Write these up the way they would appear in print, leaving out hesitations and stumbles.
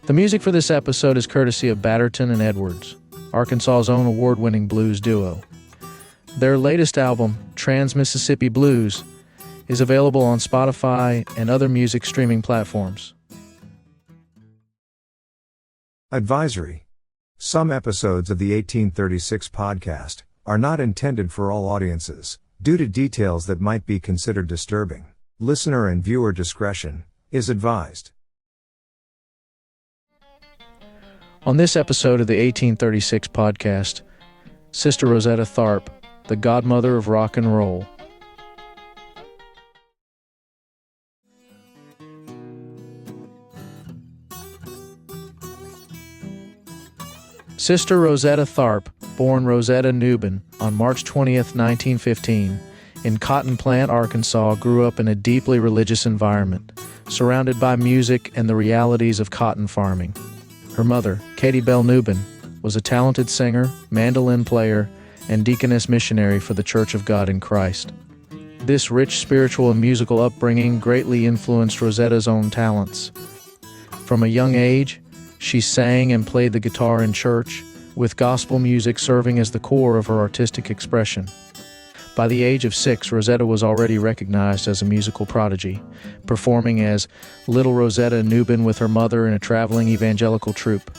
The music for this episode is courtesy of Batterton and Edwards, Arkansas's own award-winning blues duo. Their latest album, Trans-Mississippi Blues, is available on Spotify and other music streaming platforms. Advisory. Some episodes of the 1836 podcast are not intended for all audiences, due to details that might be considered disturbing. Listener and viewer discretion is advised. On this episode of the 1836 podcast, Sister Rosetta Tharpe, the godmother of rock and roll. Sister Rosetta Tharpe, born Rosetta Newben on March 20th, 1915, in Cotton Plant, Arkansas, grew up in a deeply religious environment, surrounded by music and the realities of cotton farming. Her mother, Katie Bell Newben, was a talented singer, mandolin player, and deaconess missionary for the Church of God in Christ. This rich spiritual and musical upbringing greatly influenced Rosetta's own talents. From a young age, she sang and played the guitar in church, with gospel music serving as the core of her artistic expression. By the age of 6, Rosetta was already recognized as a musical prodigy, performing as Little Rosetta Newben with her mother in a traveling evangelical troupe.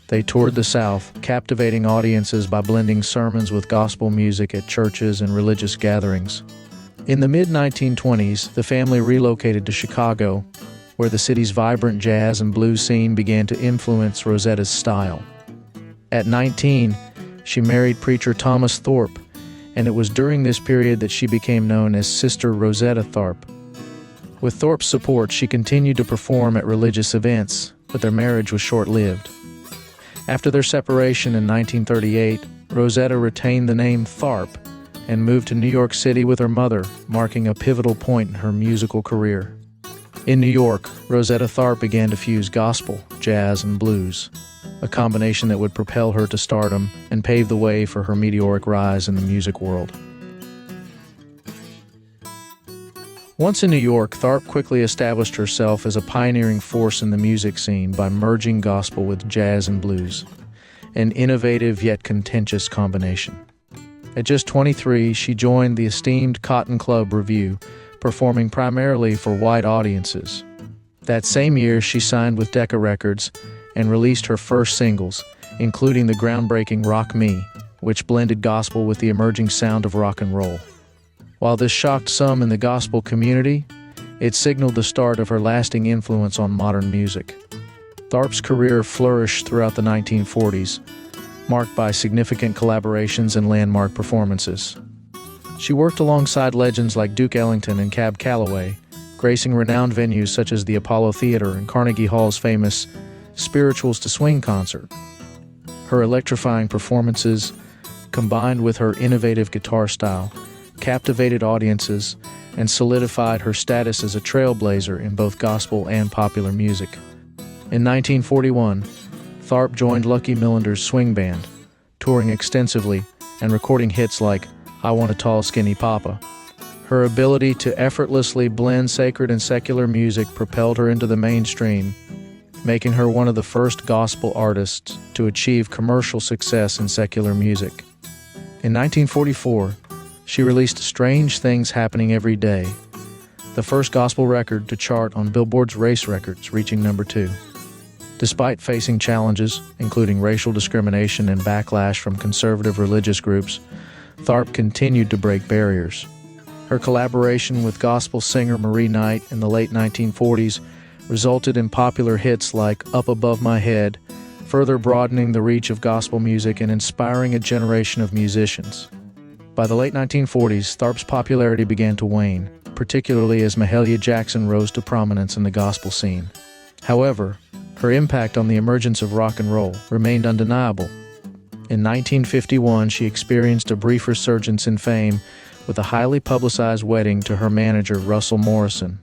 They toured the South, captivating audiences by blending sermons with gospel music at churches and religious gatherings. In the mid-1920s, the family relocated to Chicago, where the city's vibrant jazz and blues scene began to influence Rosetta's style. At 19, she married preacher Thomas Thorpe, and it was during this period that she became known as Sister Rosetta Tharpe. With Thorpe's support, she continued to perform at religious events, but their marriage was short-lived. After their separation in 1938, Rosetta retained the name Tharpe and moved to New York City with her mother, marking a pivotal point in her musical career. In New York, Rosetta Tharpe began to fuse gospel, jazz, and blues, a combination that would propel her to stardom and pave the way for her meteoric rise in the music world. Once in New York, Tharpe quickly established herself as a pioneering force in the music scene by merging gospel with jazz and blues, an innovative yet contentious combination. At just 23, she joined the esteemed Cotton Club Revue, performing primarily for white audiences. That same year, she signed with Decca Records and released her first singles, including the groundbreaking Rock Me, which blended gospel with the emerging sound of rock and roll. While this shocked some in the gospel community, it signaled the start of her lasting influence on modern music. Tharpe's career flourished throughout the 1940s, marked by significant collaborations and landmark performances. She worked alongside legends like Duke Ellington and Cab Calloway, gracing renowned venues such as the Apollo Theater and Carnegie Hall's famous Spirituals to Swing concert. Her electrifying performances, combined with her innovative guitar style, captivated audiences and solidified her status as a trailblazer in both gospel and popular music. In 1941, Tharpe joined Lucky Millender's swing band, touring extensively and recording hits like I Want a Tall Skinny Papa. Her ability to effortlessly blend sacred and secular music propelled her into the mainstream, making her one of the first gospel artists to achieve commercial success in secular music. In 1944, she released Strange Things Happening Every Day, the first gospel record to chart on Billboard's Race Records, reaching number 2. Despite facing challenges, including racial discrimination and backlash from conservative religious groups, Tharpe continued to break barriers. Her collaboration with gospel singer Marie Knight in the late 1940s resulted in popular hits like Up Above My Head, further broadening the reach of gospel music and inspiring a generation of musicians. By the late 1940s, Tharpe's popularity began to wane, particularly as Mahalia Jackson rose to prominence in the gospel scene. However, her impact on the emergence of rock and roll remained undeniable. In 1951, she experienced a brief resurgence in fame with a highly publicized wedding to her manager, Russell Morrison,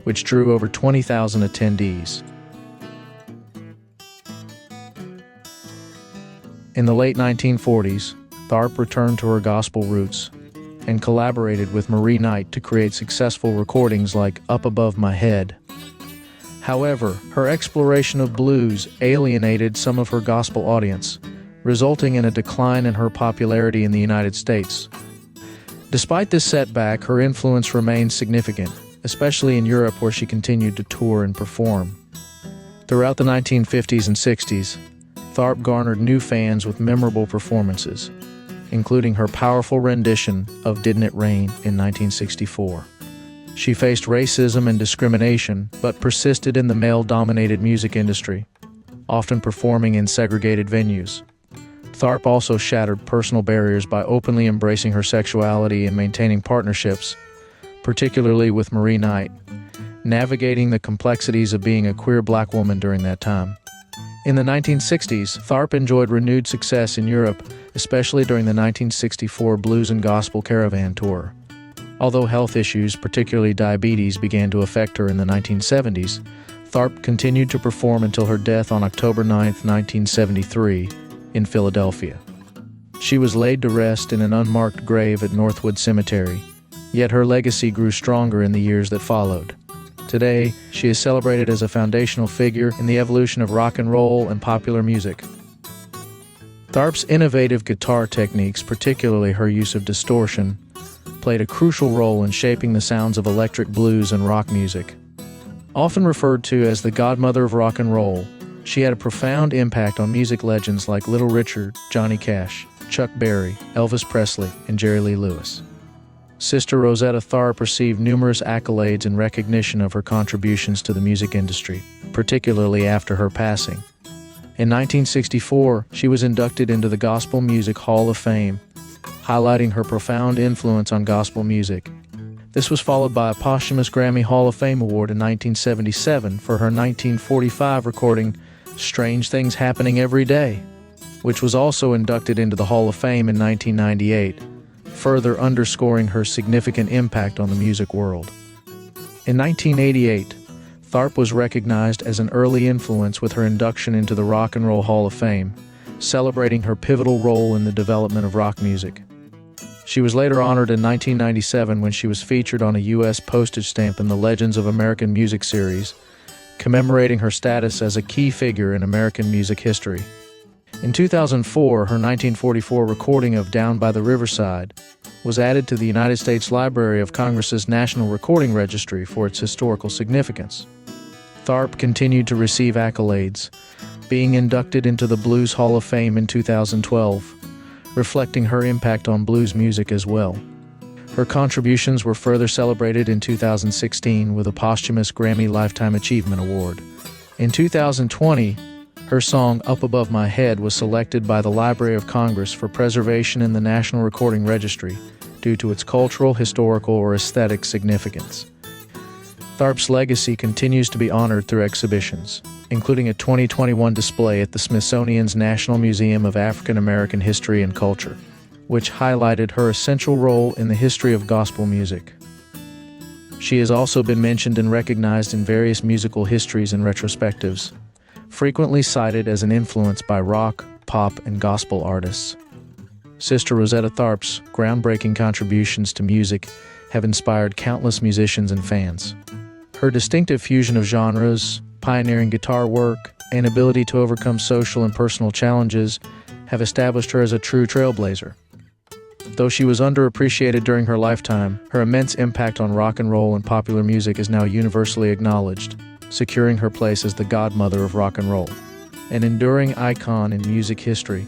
which drew over 20,000 attendees. In the late 1940s, Tharpe returned to her gospel roots and collaborated with Marie Knight to create successful recordings like Up Above My Head. However, her exploration of blues alienated some of her gospel audience, resulting in a decline in her popularity in the United States. Despite this setback, her influence remained significant, especially in Europe where she continued to tour and perform. Throughout the 1950s and 60s, Tharpe garnered new fans with memorable performances, including her powerful rendition of Didn't It Rain in 1964. She faced racism and discrimination, but persisted in the male-dominated music industry, often performing in segregated venues. Tharpe also shattered personal barriers by openly embracing her sexuality and maintaining partnerships, particularly with Marie Knight, navigating the complexities of being a queer black woman during that time. In the 1960s, Tharpe enjoyed renewed success in Europe, especially during the 1964 Blues and Gospel Caravan Tour. Although health issues, particularly diabetes, began to affect her in the 1970s, Tharpe continued to perform until her death on October 9, 1973, in Philadelphia. She was laid to rest in an unmarked grave at Northwood Cemetery, yet her legacy grew stronger in the years that followed. Today, she is celebrated as a foundational figure in the evolution of rock and roll and popular music. Tharpe's innovative guitar techniques, particularly her use of distortion, played a crucial role in shaping the sounds of electric blues and rock music. Often referred to as the Godmother of rock and roll, she had a profound impact on music legends like Little Richard, Johnny Cash, Chuck Berry, Elvis Presley, and Jerry Lee Lewis. Sister Rosetta Tharpe received numerous accolades in recognition of her contributions to the music industry, particularly after her passing. In 1964, she was inducted into the Gospel Music Hall of Fame, highlighting her profound influence on gospel music. This was followed by a posthumous Grammy Hall of Fame award in 1977 for her 1945 recording Strange Things Happening Every Day, which was also inducted into the Hall of Fame in 1998. Further underscoring her significant impact on the music world. In 1988, Tharpe was recognized as an early influence with her induction into the Rock and Roll Hall of Fame, celebrating her pivotal role in the development of rock music. She was later honored in 1997 when she was featured on a U.S. postage stamp in the Legends of American Music series, commemorating her status as a key figure in American music history. In 2004, her 1944 recording of Down by the Riverside was added to the United States Library of Congress's National Recording Registry for its historical significance. Tharpe continued to receive accolades, being inducted into the Blues Hall of Fame in 2012, reflecting her impact on blues music as well. Her contributions were further celebrated in 2016 with a posthumous Grammy Lifetime Achievement Award. In 2020, her song Up Above My Head was selected by the Library of Congress for preservation in the National Recording Registry due to its cultural, historical, or aesthetic significance. Tharpe's legacy continues to be honored through exhibitions, including a 2021 display at the Smithsonian's National Museum of African American History and Culture, which highlighted her essential role in the history of gospel music. She has also been mentioned and recognized in various musical histories and retrospectives, frequently cited as an influence by rock, pop, and gospel artists. Sister Rosetta Tharpe's groundbreaking contributions to music have inspired countless musicians and fans. Her distinctive fusion of genres, pioneering guitar work, and ability to overcome social and personal challenges have established her as a true trailblazer. Though she was underappreciated during her lifetime, her immense impact on rock and roll and popular music is now universally acknowledged, securing her place as the Godmother of rock and roll, an enduring icon in music history.